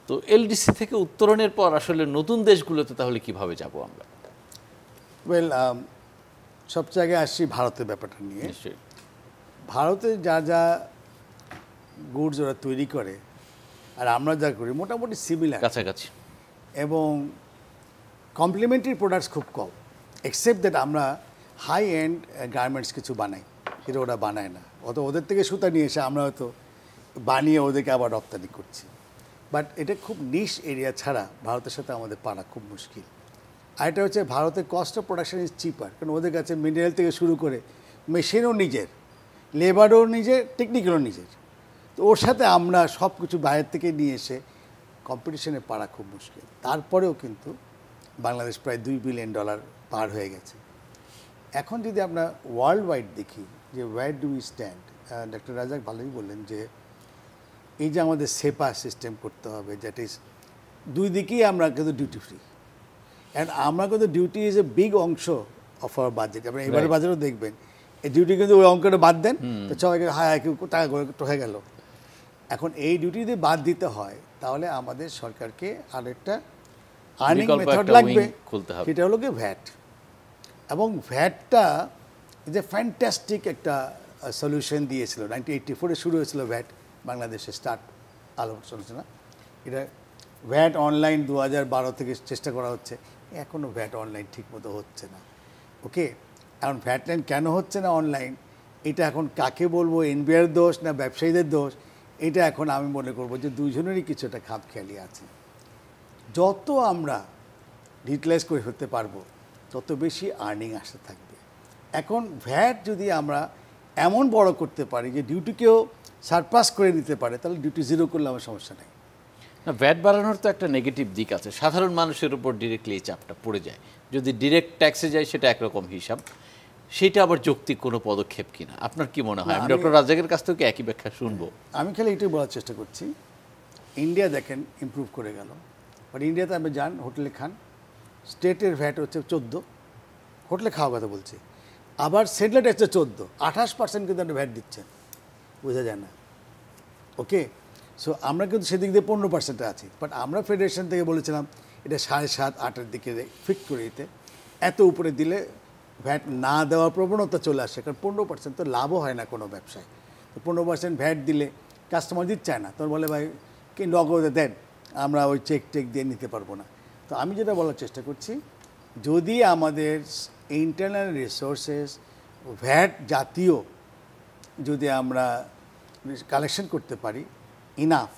তো এলডিসি থেকে উত্তরণের পর আসলে নতুন দেশগুলোতে তাহলে কিভাবে যাব আমরা? ওয়েল, সব জায়গায় আসছি ভারতের ব্যাপারটা নিয়ে। নিশ্চয়ই। ভারতে যা যা গুডস ওরা তৈরি করে আর আমরা যা করি মোটামুটি সিমিলার, কাছাকাছি। এবং কমপ্লিমেন্টারি প্রোডাক্টস খুব কম, এক্সেপ্ট দ্যাট আমরা হাই এন্ড গার্মেন্টস কিছু বানাই, কিন্তু ওরা বানায় না। ওদের থেকে সুতা নিয়ে এসে আমরা হয়তো বানিয়ে ওদেরকে আবার রপ্তানি করছি। বাট এটা খুব নিশ এরিয়া ছাড়া ভারতের সাথে আমাদের পারা খুব মুশকিল। আর এটা হচ্ছে ভারতের কস্ট অফ প্রোডাকশন ইজ চিপার, কারণ ওদের কাছে মিনারেল থেকে শুরু করে মেশিনও নিজের, লেবারও নিজের, টেকনিক্যালও নিজের। তো ওর সাথে আমরা সব কিছু বাইরের থেকে নিয়ে এসে কম্পিটিশনে পারা খুব মুশকিল। তারপরেও কিন্তু বাংলাদেশ প্রায় $2 বিলিয়ন পার হয়ে গেছে। এখন যদি আমরা ওয়ার্ল্ড ওয়াইড দেখি যে where do we stand, doctor Razak ভালোই বললেন যে এই যে আমাদের সেপা সিস্টেম করতে হবে, দ্যাট ইজ দুই দিকেই আমরা কিন্তু ডিউটি ফ্রি, অ্যান্ড আমরা কিন্তু ডিউটি ইজ এ বিগ অংশ অফ আওয়ার বাজেট। আপনি এবারের বাজারও দেখবেন এই ডিউটি কিন্তু ওই অঙ্কটা বাদ দেন তো সবাইকে কেউ টাকা করে হয়ে গেল। এখন এই ডিউটি যদি বাদ দিতে হয় তাহলে আমাদের সরকারকে আরেকটা আর্নিং মেথড লাগবে, সেটা হলো কি ভ্যাট। এবং ভ্যাটটা যে ফ্যান্টাস্টিক একটা সলিউশন দিয়েছিল, 1984-এ শুরু হয়েছিল ভ্যাট বাংলাদেশে স্টার্ট আলোচনা। এটা ভ্যাট অনলাইন 2012 থেকে চেষ্টা করা হচ্ছে, এখনও ভ্যাট অনলাইন ঠিকমতো হচ্ছে না। ওকে, এখন ভ্যাট লাইন কেন হচ্ছে না অনলাইন, এটা এখন কাকে বলবো, এনবিআর দোষ না ব্যবসায়ীদের দোষ, এটা এখন আমি মনে করবো যে দুজনেরই কিছু একটা খামখেয়ালি আছে। যত আমরা ডিজিটালাইজ করে ফেলতে পারবো তত বেশি আর্নিং আসতে থাকবে। এখন ভ্যাট যদি আমরা এমন বড় করতে পারি যে ডিউটিকেও সারপাস করে দিতে পারে, তাহলে ডিউটি জিরো করলে আমার সমস্যা নেই। না, ভ্যাট বাড়ানোর তো একটা নেগেটিভ দিক আছে, সাধারণ মানুষের উপর ডিরেক্টলি এই চাপটা পড়ে যায়। যদি ডিরেক্ট ট্যাক্সে যায় সেটা একরকম হিসাব, সেটা আবার যৌক্তিক কোনো পদক্ষেপ কিনা আপনার কি মনে হয়? আমি ডক্টর রাজ্জাকের কাছ থেকে একই ব্যাখ্যা শুনবো। আমি খালি এটাই বলার চেষ্টা করছি, ইন্ডিয়া দেখেন ইমপ্রুভ করে গেল, বাট ইন্ডিয়াতে আপনি যান হোটেলে খান, স্টেটের ভ্যাট হচ্ছে 14, হোটেলে খাওয়া কথা বলছি, আবার সেন্ট্রাল ট্যাক্স হচ্ছে 14, 28% কিন্তু আপনি ভ্যাট দিচ্ছেন, বোঝা যায় না। ওকে, সো আমরা কিন্তু সেদিক দিয়ে 15%-এ আছি, বাট আমরা ফেডারেশন থেকে বলেছিলাম এটা 7.5-8-এর দিকে ফিক্স করে দিতে। এত উপরে দিলে ভ্যাট না দেওয়ার প্রবণতা চলে আসে, কারণ 15% তো লাভও হয় না কোনো ব্যবসায়। তো 15% ভ্যাট দিলে কাস্টমার দিতে চায় না, তখন বলে ভাই কি নগদে দেন, আমরা ওই চেক দিয়ে নিতে পারবো না। তো আমি যেটা বলার চেষ্টা করছি, যদি আমাদের ইন্টারনাল রিসোর্সেস ভ্যাট জাতীয় যদি আমরা কালেকশন করতে পারি ইনাফ,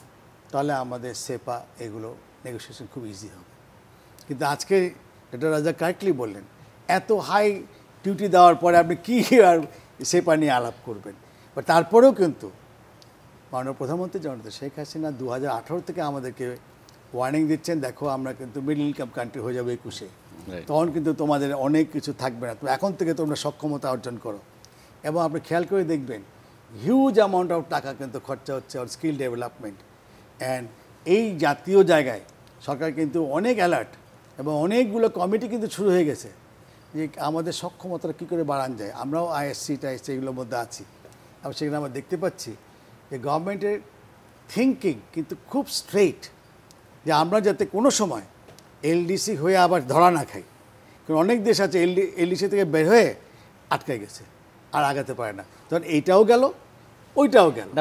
তাহলে আমাদের সেপা এগুলো নেগোসিয়েশন খুব ইজি হবে। কিন্তু আজকে ডক্টর রাজা কারেক্টলি বললেন, এত হাই ডিউটি দেওয়ার পরে আপনি কী আর সেপা নিয়ে আলাপ করবেন। বাট তারপরেও কিন্তু মাননীয় প্রধানমন্ত্রী জননেত্রী শেখ হাসিনা 2018 থেকে আমাদেরকে ওয়ার্নিং দিচ্ছেন, দেখো আমরা কিন্তু মিডল ইনকাম কান্ট্রি হয়ে যাবো 21-এ, তখন কিন্তু তোমাদের অনেক কিছু থাকবে না, তো এখন থেকে তোমরা সক্ষমতা অর্জন করো। এবং আপনি খেয়াল করে দেখবেন হিউজ অ্যামাউন্ট অফ টাকা কিন্তু খরচা হচ্ছে অন স্কিল ডেভেলপমেন্ট। অ্যান্ড এই জাতীয় জায়গায় সরকার কিন্তু অনেক অ্যালার্ট এবং অনেকগুলো কমিটি কিন্তু শুরু হয়ে গেছে যে আমাদের সক্ষমতাটা কী করে বাড়ানো যায়। আমরাও আইএসসি টাইএসসি এগুলোর মধ্যে আছি, এবং সেখানে আমরা দেখতে পাচ্ছি যে গভর্নমেন্টের থিঙ্কিং কিন্তু খুব স্ট্রেইট, যে আমরা যাতে কোনো সময় এলডিসি হয়ে আবার ধরা না খাই। কারণ অনেক দেশ আছে এলডিসি থেকে বের হয়ে আটকে গেছে আর আগাতে পারে না, তখন এইটাও গেল ওইটাও গেল।